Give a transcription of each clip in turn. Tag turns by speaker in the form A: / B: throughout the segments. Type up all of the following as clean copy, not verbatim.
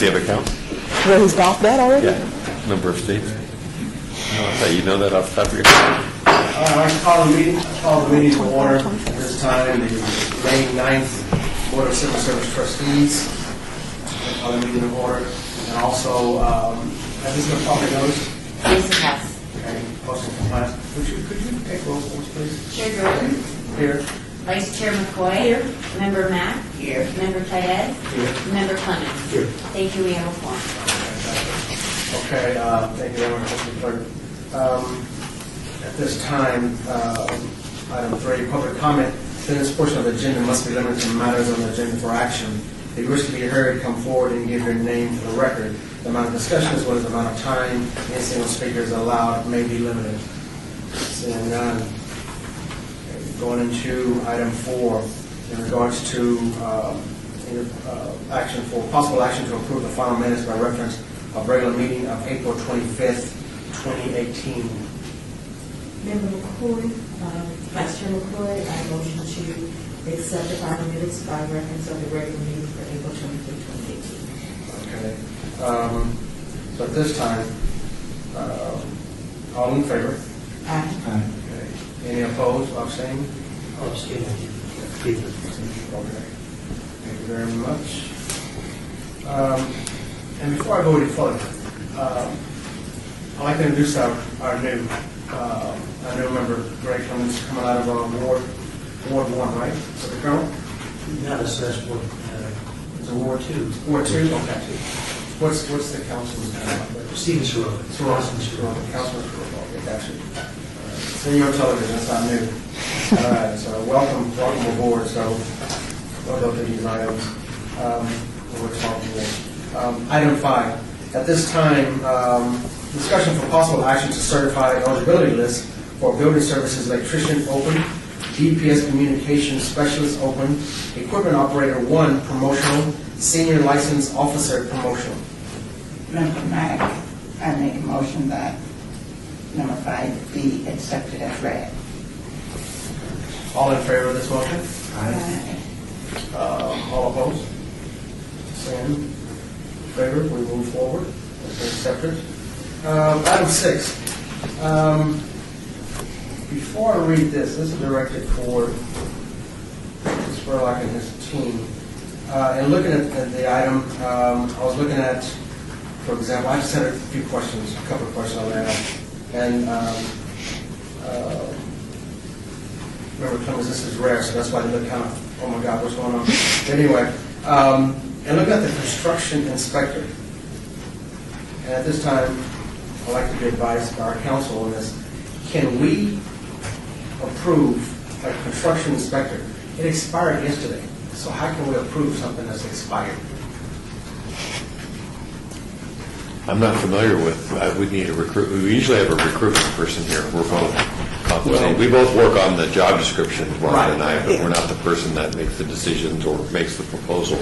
A: Do you have a count?
B: Well, he's golfed that already?
A: Yeah. Number of states? Oh, I thought you know that off the top of your head.
C: I'd like to call the meeting to order at this time, the May 9th Board of Civil Service Trustees. I call the meeting to order. And also, has this been properly noticed?
D: Yes, it has.
C: Okay, posting compliance. Could you take roll calls, please?
D: Chair Jordan.
C: Here.
D: Vice Chair McCoy. Here. Member Mack.
C: Here.
D: Member Tayez.
C: Here.
D: Member Clemens.
C: Here.
D: Thank you. We have a form.
C: Okay, thank you very much, Mr. Clerk. At this time, item 3, public comment. This portion of the agenda must be limited to matters on the agenda for action. If you wish to be heard, come forward and give your name for the record. The amount of discussion as well as the amount of time any single speaker is allowed may be limited. Seeing none. Okay, going into item 4, in regards to possible action to approve the final minutes by reference of regular meeting of April 25th, 2018.
E: Member McCoy, Vice Chair McCoy, I motion to accept the final minutes by reference of the regular meeting for April 25th, 2018.
C: Okay. So at this time, all in favor?
E: Aye.
C: Okay. Any opposed, abstaining?
F: Abstain.
C: Okay. Thank you very much. And before I go any further, I'd like to introduce our new member, Greg Clemens, coming out of Ward 1, right? So the Colonel?
F: Not assessed Ward. It's a Ward 2.
C: Ward 2? Okay. What's the council's name?
F: Stephen Soroka.
C: Councilman Soroka. Okay, gotcha. So you're on television, that's not new. All right, so welcome aboard. So we'll go through these items. We're talking Item 5. At this time, discussion for possible action to certify eligibility list for building services electrician open, DPS communications specialist open, equipment operator 1 promotional, senior licensed officer promotional.
G: Member Mack, I make a motion that number 5 be accepted as read.
C: All in favor of this motion?
G: Aye.
C: All opposed? Same. Favor, we move forward. It's accepted. Item 6. Before I read this is directed for Spurlock and his team. And looking at the item, I was looking at, for example, I just had a few questions, a couple of questions on that. And remember, Clemens, this is rare, so that's why they look kind of, oh my God, what's going on? But anyway, and look at the construction inspector. And at this time, I'd like to be advised by our council on this. Can we approve a construction inspector? It expired yesterday, so how can we approve something that's expired?
A: I'm not familiar with, I would need a recruit, we usually have a recruitment person here. We're both compensated. We both work on the job descriptions, Ron and I, but we're not the person that makes the decisions or makes the proposal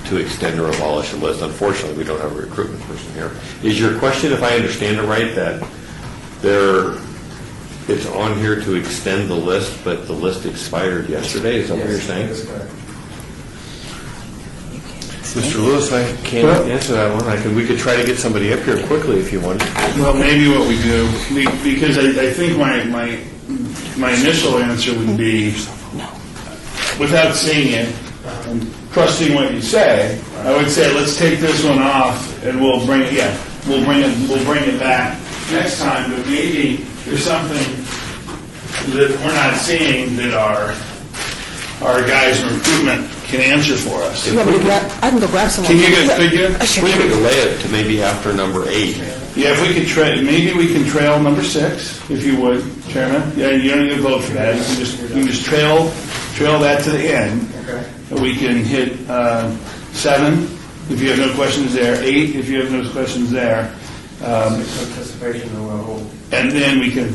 A: to extend or abolish a list. Unfortunately, we don't have a recruitment person here. Is your question, if I understand it right, that it's on here to extend the list, but the list expired yesterday? Is that what you're saying?
C: That is correct.
A: Mr. Lewis, I can't answer that one. We could try to get somebody up here quickly if you want.
H: Well, maybe what we do, because I think my initial answer would be, without seeing it, trusting what you say, I would say let's take this one off and we'll bring it back next time. But maybe there's something that we're not seeing that our guys in recruitment can answer for us.
B: You want me to I can go grab someone.
H: Can you?
A: We could delay it to maybe after number 8.
H: Yeah, if we could maybe we can trail number 6, if you would, Chairman. Yeah, you don't need to vote for that. You can just trail that to the end.
C: Okay.
H: We can hit 7 if you have no questions there, 8 if you have no questions there,
C: Anticipation and we'll hold.
H: and then we can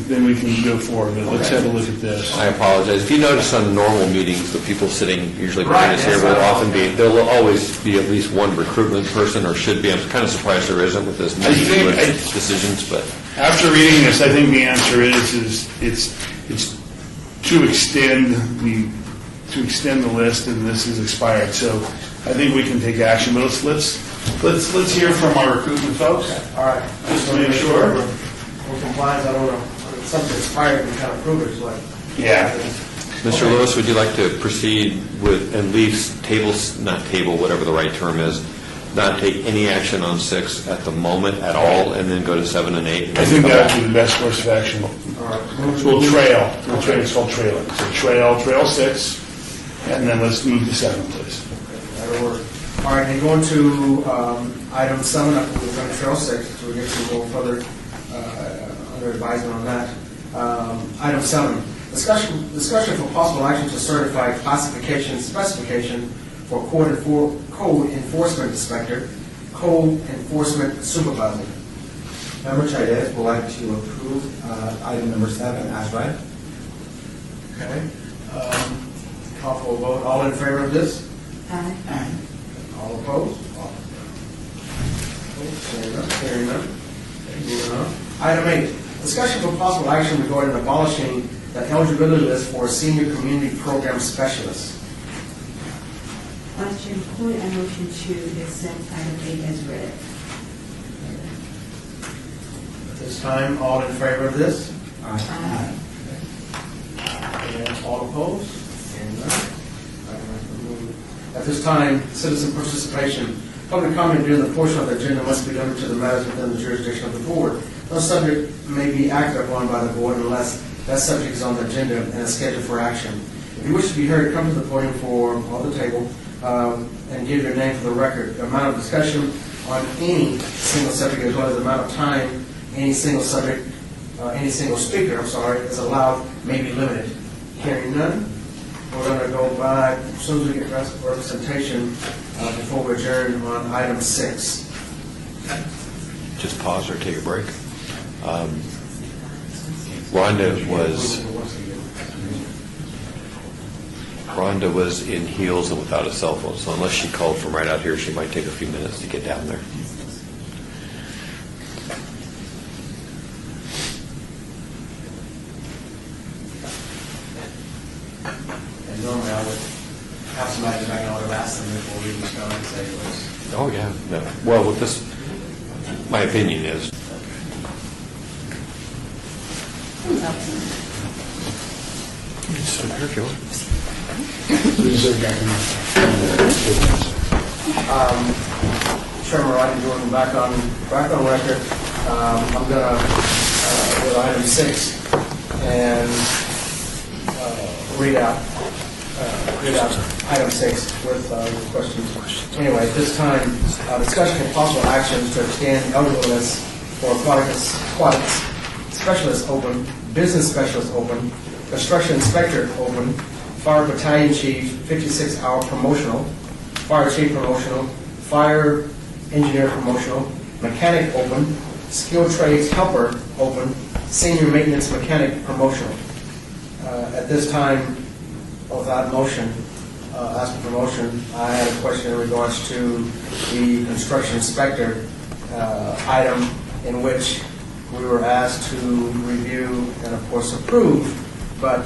H: go forward. But let's have a look at this.
A: I apologize. If you notice on normal meetings, the people sitting usually behind us here there'll always be at least one recruitment person, or should be. I'm kind of surprised there isn't with this many decisions, but
H: After reading this, I think the answer is it's to extend the list, and this is expired. So I think we can take action. But let's let's hear from our recruitment folks.
C: All right.
H: Just to make sure.
C: We're compliant, I don't know, something expired, we kind of prove it, like.
H: Yeah.
A: Mr. Lewis, would you like to proceed with and leave whatever the right term is, not take any action on 6 at the moment at all, and then go to 7 and 8?
H: I think that would be the best course of action.
C: All right.
H: We'll trail. It's called trailing. So trail 6, and then let's move to 7, please.
C: That'll work. All right, and going to item 7, we're going to trail 6, so we get to go further under advisement on that. Item 7, discussion for possible action to certify classification specification for code enforcement inspector, code enforcement supervisor.
I: Member Chairez would like to approve item number 7 as read.
C: Okay. Call for a vote. All in favor of this?
E: Aye.
C: All opposed? All opposed. Hearing none. Okay, moving on. Item 8, discussion for possible action regarding abolishing the eligibility list for senior community program specialists.
E: Vice Chair McCoy, I motion to accept item 8 as read.
C: At this time, all in favor of this?
E: Aye.
C: And all opposed? Hearing none. Item has been moved. At this time, citizen participation. Public comment during the portion of the agenda must be limited to the matters within the jurisdiction of the board. No subject may be acted upon by the board unless that subject is on the agenda and is scheduled for action. If you wish to be heard, come to the podium or the table and give your name for the record. The amount of discussion on any single subject as well as the amount of time any single subject, any single speaker, is allowed may be limited. Hearing none, we're going to go by, as soon as we get representation, before we adjourn on item 6.
A: Just pause or take a break. Rhonda was in heels and without a cell phone, so unless she called from right out here, she might take a few minutes to get down there.
C: And normally I would have somebody back, I would have asked them before we just go and say it was.
A: Oh, yeah. No. Well, with this, my opinion is, sit up here if you want.
C: Chairman Rodney Jordan, back on record. I'm going to go to item 6 and read out item 6 with questions. Anyway, at this time, discussion of possible actions to extend eligibility for aquatic specialist open, business specialist open, construction inspector open, fire battalion chief 56-hour promotional, fire chief promotional, fire engineer promotional, mechanic open, skilled trades helper open, senior maintenance mechanic promotional. At this time, without motion, asking for motion, I had a question in regards to the construction inspector item in which we were asked to review and, of course, approve, but,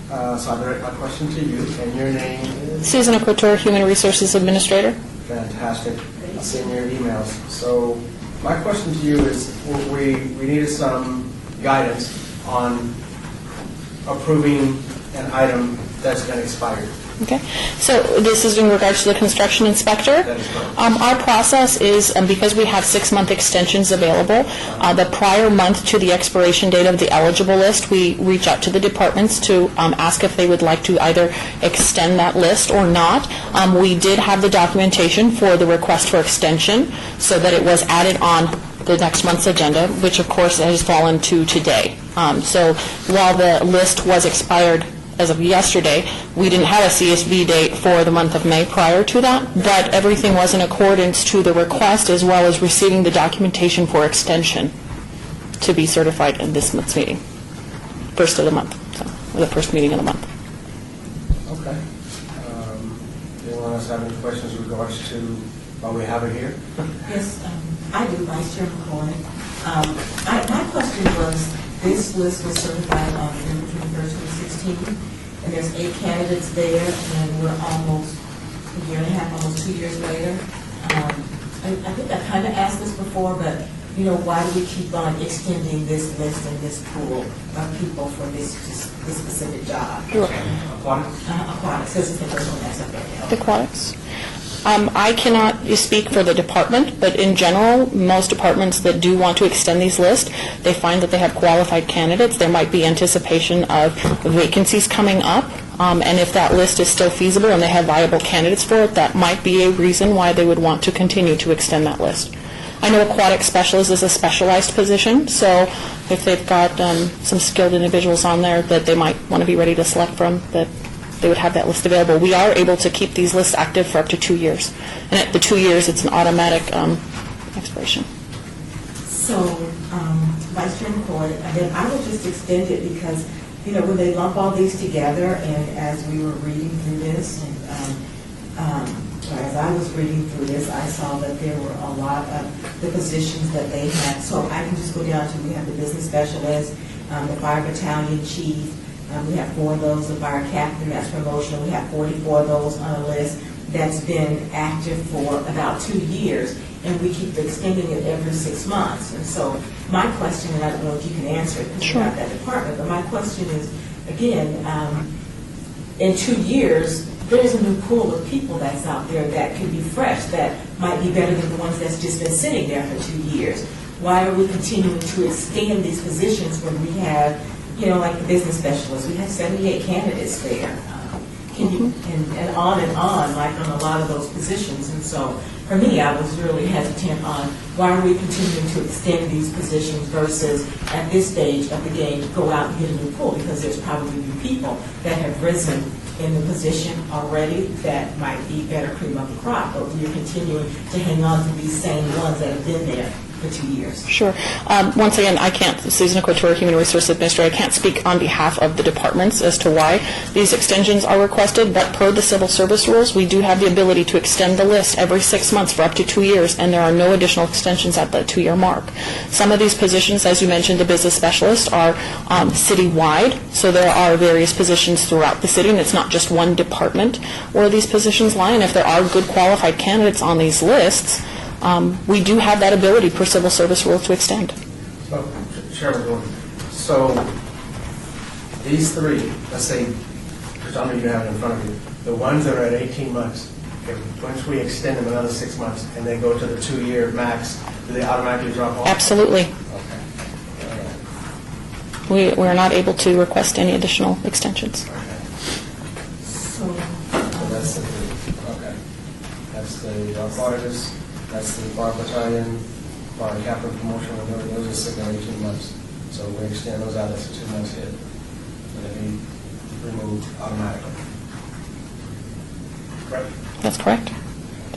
C: so I direct my question to you, and your name is?
B: Susan Couture, Human Resources Administrator.
C: Fantastic. I've seen your emails. So my question to you is, we needed some guidance on approving an item that's been expired.
B: Okay, so this is in regards to the construction inspector.
C: That is correct.
B: Our process is, because we have 6-month extensions available, the prior month to the expiration date of the eligible list, we reach out to the departments to ask if they would like to either extend that list or not. We did have the documentation for the request for extension so that it was added on the next month's agenda, which of course has fallen to today. So while the list was expired as of yesterday, we didn't have a CSV date for the month of May prior to that, but everything was in accordance to the request as well as receiving the documentation for extension to be certified in this month's meeting, first of the month, so the first meeting of the month.
C: Okay. Anyone else have any questions in regards to why we have it here?
E: Yes, I do, Vice Chair McCoy. My question was, this list was certified on November 21st, 2016, and there's 8 candidates there, and we're almost a year and a half, almost 2 years later. I think I kind of asked this before, but, you know, why do we keep on extending this list and this pool of people for this specific job? Aquatics, this is the first one that's up there.
B: The aquatics. I cannot speak for the department, but in general, most departments that do want to extend these lists, they find that they have qualified candidates. There might be anticipation of vacancies coming up, and if that list is still feasible and they have viable candidates for it, that might be a reason why they would want to continue to extend that list. I know aquatic specialist is a specialized position, so if they've got some skilled individuals on there that they might want to be ready to select from, that they would have that list available. We are able to keep these lists active for up to 2 years. And at the 2 years, it's an automatic expiration.
E: So, Vice Chair McCoy, and then I will just extend it because, you know, when they lump all these together, and as we were reading through this, and as I was reading through this, I saw that there were a lot of the positions that they had. So I can just go down to, we have the business specialist, the fire battalion chief, we have 4 of those, the fire captain, that's promotional. We have 44 of those on a list that's been active for about 2 years, and we keep extending it every 6 months. And so my question, and I don't know if you can answer it because you're not that department, but my question is, again, in 2 years, there's a new pool of people that's out there that could be fresh, that might be better than the ones that's just been sitting there for 2 years. Why are we continuing to extend these positions when we have, you know, like the business specialist, we have 78 candidates there. And on, like on a lot of those positions. And so for me, I was really hesitant on why are we continuing to extend these positions versus at this stage of the game, go out and get a new pool, because there's probably new people that have risen in the position already that might be better cream of the crop, but we're continuing to hang on to these same ones that have been there for 2 years.
B: Sure. Once again, I can't, Susan Couture, Human Resource Administrator, I can't speak on behalf of the departments as to why these extensions are requested, but per the civil service rules, we do have the ability to extend the list every 6 months for up to 2 years, and there are no additional extensions at the 2-year mark. Some of these positions, as you mentioned, the business specialist, are citywide, so there are various positions throughout the city, and it's not just one department where these positions lie, and if there are good qualified candidates on these lists, we do have that ability per civil service rule to extend.
C: So, Chairman Gordon, so these 3, let's say, because I know you have it in front of you, the ones that are at 18 months, once we extend them another 6 months and they go to the 2-year max, do they automatically drop off?
B: Absolutely.
C: Okay.
B: We're not able to request any additional extensions.
E: So,
C: So that's the 3. Okay. That's the auditors, that's the fire battalion, fire captain promotion, and those are sitting at 18 months. So we extend those out as a 2 months hit. And they be removed automatically. Correct?
B: That's correct.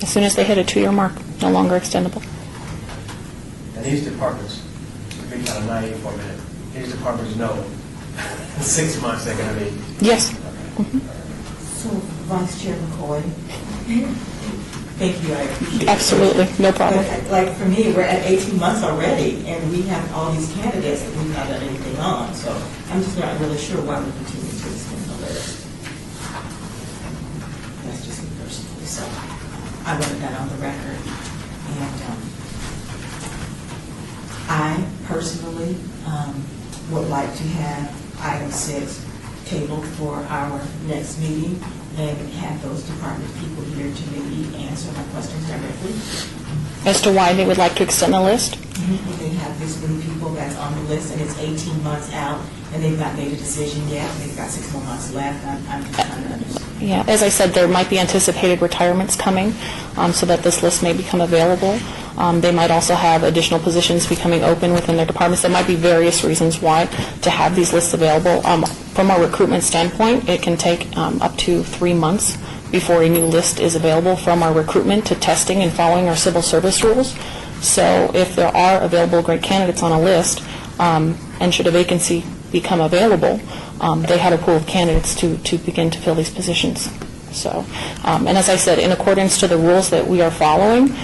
B: As soon as they hit a 2-year mark, no longer extendable.
C: And these departments, to be kind of naive for a minute, these departments know in 6 months they're going to be.
B: Yes.
E: so Vice Chair McCoy, thank you, I appreciate it.
B: Absolutely, no problem.
E: But, like, for me, we're at 18 months already, and we have all these candidates that we've not done anything on, so I'm just not really sure why we continue to extend the list. That's just me personally, so I wanted that on the record. And I personally would like to have item 6 tabled for our next meeting and have those department people here to maybe answer my questions directly.
B: As to why they would like to extend the list?
E: If they have this many people that's on the list and it's 18 months out and they've not made a decision yet, and they've got 6 more months left, I'm just trying to understand.
B: Yeah, as I said, there might be anticipated retirements coming, so that this list may become available. They might also have additional positions becoming open within their departments. There might be various reasons why to have these lists available. From a recruitment standpoint, it can take up to 3 months before a new list is available, from our recruitment to testing and following our civil service rules. So if there are available great candidates on a list, and should a vacancy become available, they have a pool of candidates to begin to fill these positions. So, and as I said, in accordance to the rules that we are following,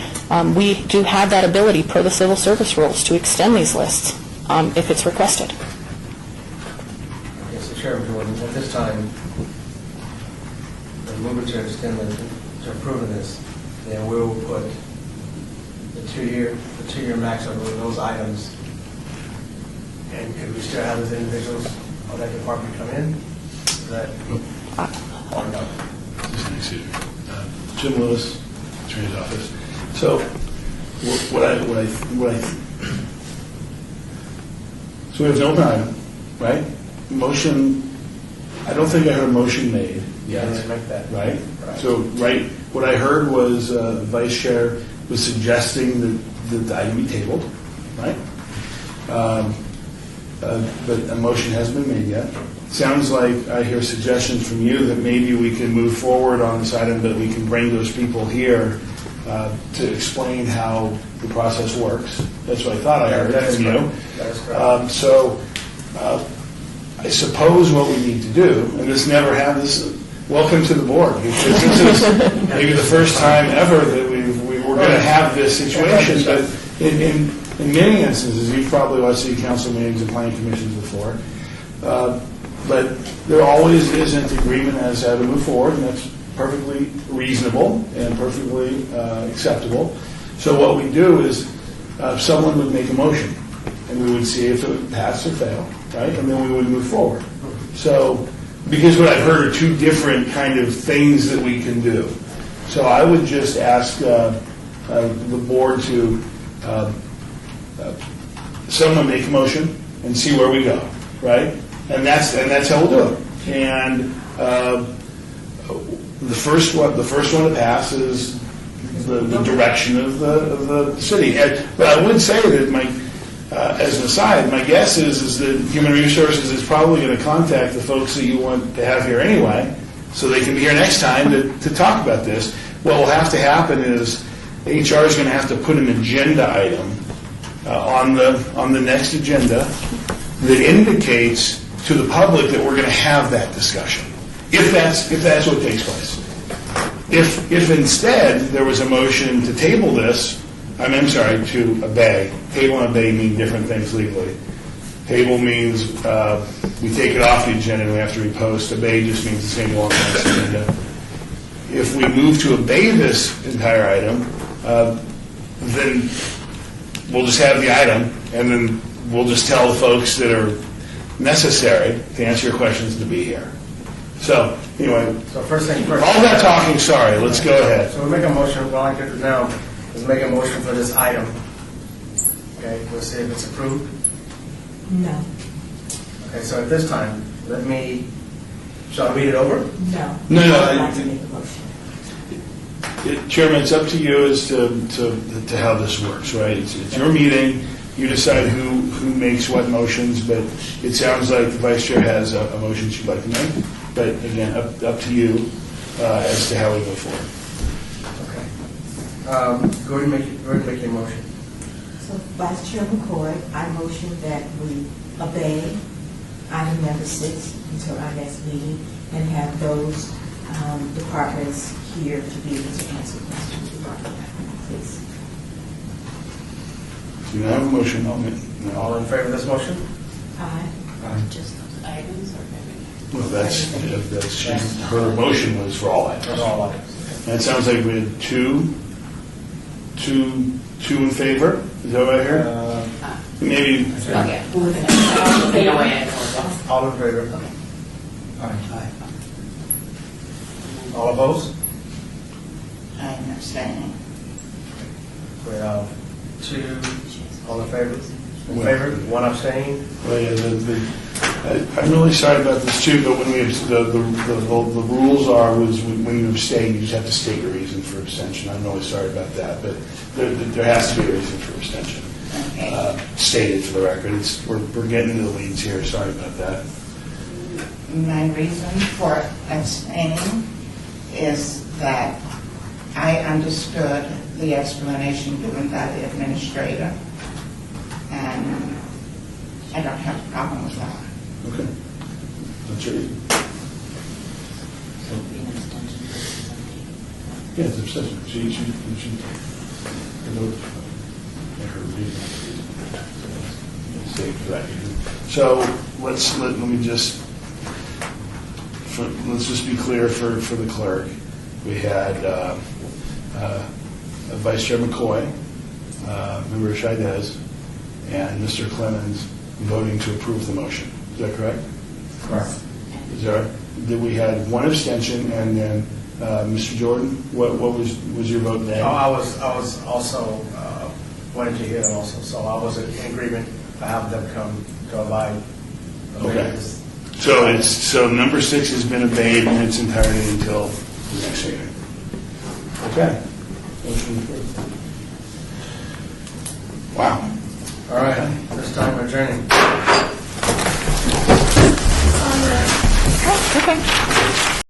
B: we do have that ability per the civil service rules to extend these lists if it's requested.
C: Okay, so Chairman Jordan, at this time, we're moving to extend to approve of this, then we'll put two-year max over those items. And could we still have those individuals on that department come in? Is that, or no?
H: Jim Lewis, Attorney's Office. So, so we have an open item, right? Motion, I don't think I heard a motion made yet.
C: Let's make that.
H: Right?
C: Right.
H: So, right, what I heard was the Vice Chair was suggesting that the item be tabled, right? But a motion hasn't been made yet. Sounds like I hear suggestions from you that maybe we can move forward on this item, that we can bring those people here to explain how the process works. That's what I thought I heard from you.
C: That is correct.
H: So I suppose what we need to do, and this never happened, welcome to the board, because this is maybe the first time ever that we're going to have this situation, but in many instances, you've probably watched city council meetings and planning commissions before, but there always isn't agreement as to how to move forward, and that's perfectly reasonable and perfectly acceptable. So what we do is someone would make a motion, and we would see if it would pass or fail, right? And then we would move forward. So, because what I've heard are two different kind of things that we can do. So I would just ask the board to someone make a motion and see where we go, right? And that's how we'll do it. And the first one to pass is the direction of the city. But I would say that as an aside, my guess is that Human Resources is probably going to contact the folks that you want to have here anyway, so they can be here next time to talk about this. What will have to happen is HR is going to have to put an agenda item on the next agenda that indicates to the public that we're going to have that discussion, if that's what takes place. If instead there was a motion to table this, I'm sorry, to obey. Table and obey mean different things legally. Table means we take it off the agenda and we have to repost. Obey just means it's going to go on the next agenda. If we move to obey this entire item, then we'll just have the item, and then we'll just tell the folks that are necessary to answer your questions to be here. So, anyway,
C: So first thing first.
H: all that talking, sorry, let's go ahead.
C: So we'll make a motion, well, I get it now, is make a motion for this item. Okay, we'll see if it's approved.
E: No,
C: Okay, so at this time, shall I read it over?
E: no.
H: No,
E: I'd like to make a motion.
H: Chairman, it's up to you as to how this works, right? It's your meeting. You decide who makes what motions, but it sounds like the vice chair has a motion she'd like to make. But again, up to you as to how we move forward.
C: Okay. Go ahead and make your motion.
E: So Vice Chair McCoy, I motion that we obey item number 6 until our next meeting and have those departments here to be able to answer questions regarding that, please.
H: Do you have a motion?
C: All in favor of this motion?
E: Aye.
D: Just those items or everything?
H: Well, her motion was for all items.
C: For all items.
H: And it sounds like we had two in favor. Is that what I heard? Maybe.
D: Okay. Either way,
C: All in favor? Aye. All opposed?
G: I'm abstaining.
C: We have 2, all in favor? In favor, 1 abstaining?
H: Well, yeah, I'm really sorry about this too, but when the rules was when you abstain, you just have to state your reason for abstention. I'm really sorry about that, but there has to be a reason for abstention. Stated for the record. We're getting into the weeds here. Sorry about that.
G: My reason for abstaining is that I understood the explanation given by the administrator, and I don't have a problem with that.
H: Okay. That's your reason. Yeah, it's abstention. She So let me just be clear for the clerk. We had Vice Chair McCoy Member Shidez, and Mr. Clemens voting to approve the motion. Is that correct?
I: Correct.
H: Did we had one abstention, and then Mr. Jordan, what was your vote then?
C: I was also, wanted to hear it also, so I was in agreement to have them come to abide.
H: Okay. So number 6 has been obeyed in its entirety until the next meeting. Okay. Motion approved. Wow.
C: All right, this time adjourning.
B: Okay.